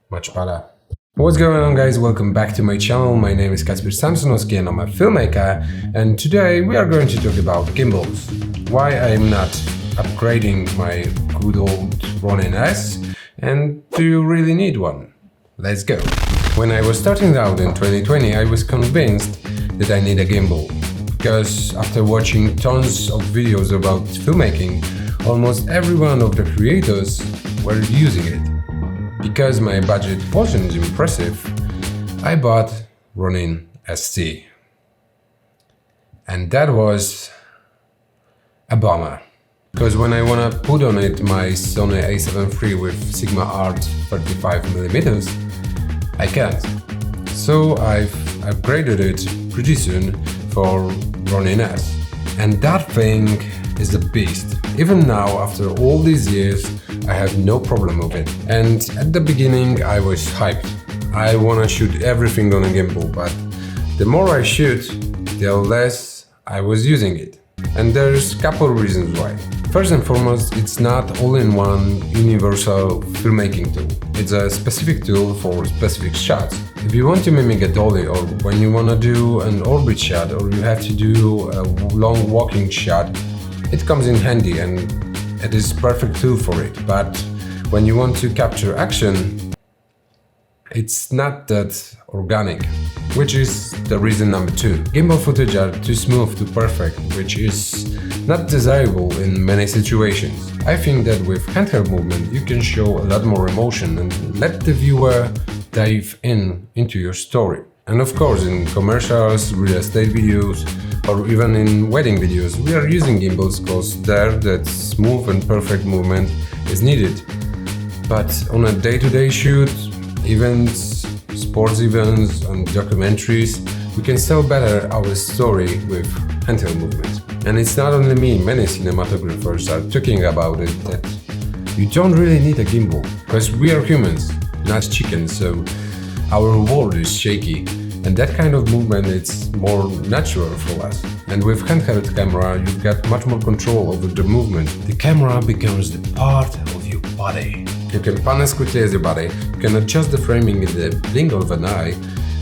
much better. What's going on, guys? Welcome back to my channel. My name is Kacper Samsonowski and I'm a filmmaker, and today we are going to talk about gimbals. Why I'm not upgrading my good old Ronin-S, and do you really need one? Let's go. When I was starting out in 2020, I was convinced that I need a gimbal, because after watching tons of videos about filmmaking, almost every one of the creators were using it. Because my budget wasn't impressive, I bought Ronin-S. And that was a bummer. Because when I wanna put on it my Sony a7 III with Sigma Art 35mm, I can't. So I've upgraded it pretty soon for Ronin-S. And that thing is a beast. Even now, after all these years, I have no problem with it. And at the beginning I was hyped. I wanna shoot everything on a gimbal, but the more I shoot, the less I was using it. And there's a couple reasons why. First and foremost, it's not all-in-one universal filmmaking tool. It's a specific tool for specific shots. If you want to mimic a dolly, or when you wanna do an orbit shot, or you have to do a long walking shot, it comes in handy and it is perfect tool for it. But when you want to capture action, it's not that organic, which is the reason number two. Gimbal footage are too smooth, too perfect, which is not desirable in many situations. I think that with handheld movement you can show a lot more emotion and let the viewer dive into your story. And of course, in commercials, real estate videos, or even in wedding videos, we are using gimbals because there that smooth and perfect movement is needed. But on a day-to-day shoot, events, sports events and documentaries, we can sell better our story with handheld movement. And it's not only me, many cinematographers are talking about it, that you don't really need a gimbal, because we are humans, not chickens, so our world is shaky. And that kind of movement is more natural for us. And with handheld camera, you've got much more control over the movement. The camera becomes the part of your body. You can pan as quickly as your body, you can adjust the framing in the blink of an eye,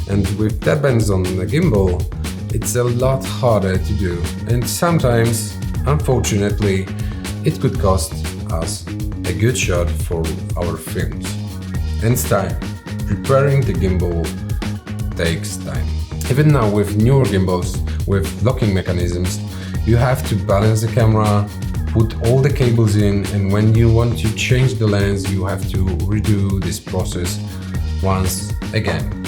and with that bands on a gimbal, it's a lot harder to do. And sometimes, unfortunately, it could cost us a good shot for our films. And time. Preparing the gimbal takes time. Even now with newer gimbals with locking mechanisms, you have to balance the camera, put all the cables in, and when you want to change the lens you have to redo this process once again.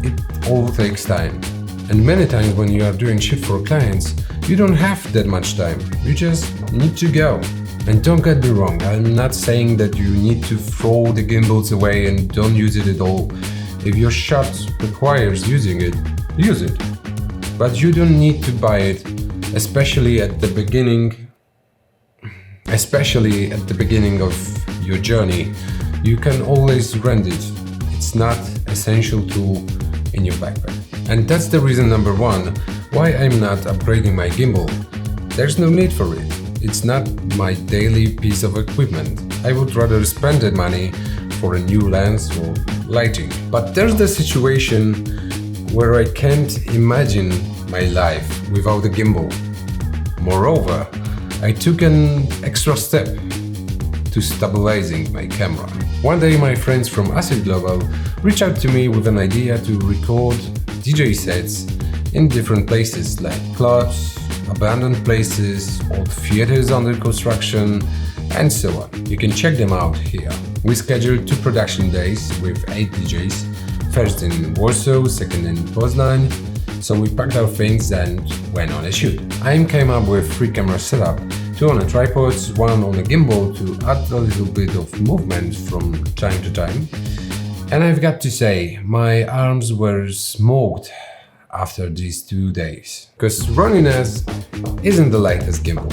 It all takes time. And many times when you are doing shoot for clients, you don't have that much time, you just need to go. And don't get me wrong, I'm not saying that you need to throw the gimbals away and don't use it at all. If your shot requires using it, use it. But you don't need to buy it, especially at the beginning of your journey. You can always rent it. It's not an essential tool in your backpack. And that's the reason number one why I'm not upgrading my gimbal. There's no need for it. It's not my daily piece of equipment. I would rather spend that money for a new lens or lighting. But there's the situation where I can't imagine my life without a gimbal. Moreover, I took an extra step to stabilizing my camera. One day my friends from asid.global reached out to me with an idea to record DJ sets in different places like clubs, abandoned places, old theaters under construction, and so on. You can check them out here. We scheduled 2 production days with 8 DJs, first in Warsaw, second in Poznań. So we packed our things and went on a shoot. I came up with 3 camera setup, 2 on a tripod, 1 on a gimbal to add a little bit of movement from time to time. And I've got to say, my arms were smoked after these 2 days. Because Ronin-S isn't the lightest gimbal.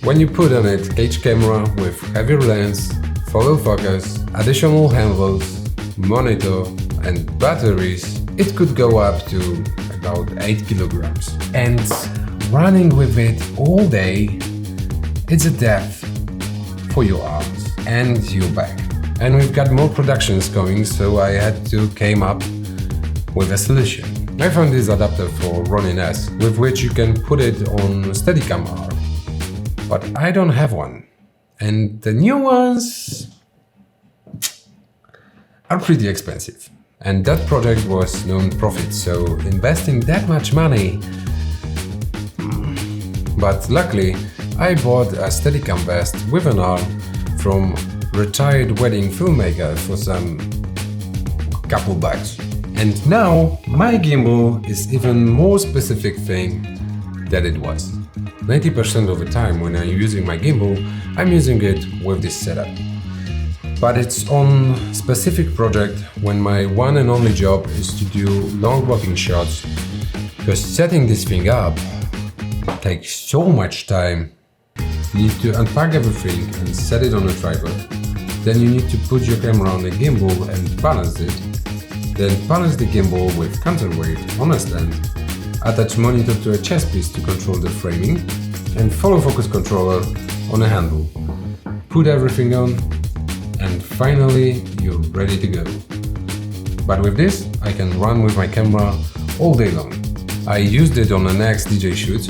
When you put on it cage camera with heavier lens, focal focus, additional handles, monitor and batteries, it could go up to about 8 kilograms. And running with it all day, it's a death for your arms and your back. and we've got more productions going, so I had to came up with a solution. I found this adapter for Ronin-S, with which you can put it on Steadicam R, but I don't have one, and the new ones are pretty expensive. And that project was non-profit, so investing that much money. But luckily, I bought a Steadicam vest with an arm from retired wedding filmmaker for some couple bucks. And now my gimbal is even more specific thing than it was. 90% of the time when I'm using my gimbal, I'm using it with this setup. But it's on specific project when my one and only job is to do long blocking shots, because setting this thing up takes so much time. You need to unpack everything and set it on a tripod. Then you need to put your camera on a gimbal and balance it. Then balance the gimbal with counterweight on a stand. Attach monitor to a chest piece to control the framing, and follow focus controller on a handle. Put everything on, and finally you're ready to go. But with this, I can run with my camera all day long. I used it on an ex-DJ shoot,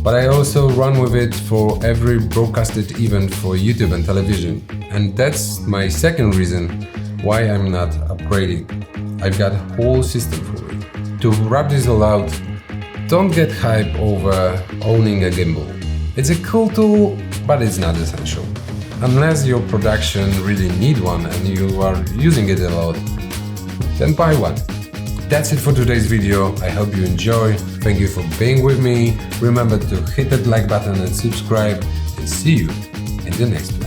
but I also run with it for every broadcasted event for YouTube and television. And that's my second reason why I'm not upgrading. I've got a whole system for it. To wrap this all out, don't get hype over owning a gimbal. It's a cool tool, but it's not essential. Unless your production really need one and you are using it a lot, then buy one. That's it for today's video. I hope you enjoy. Thank you for being with me. Remember to hit that like button and subscribe, and see you in the next one.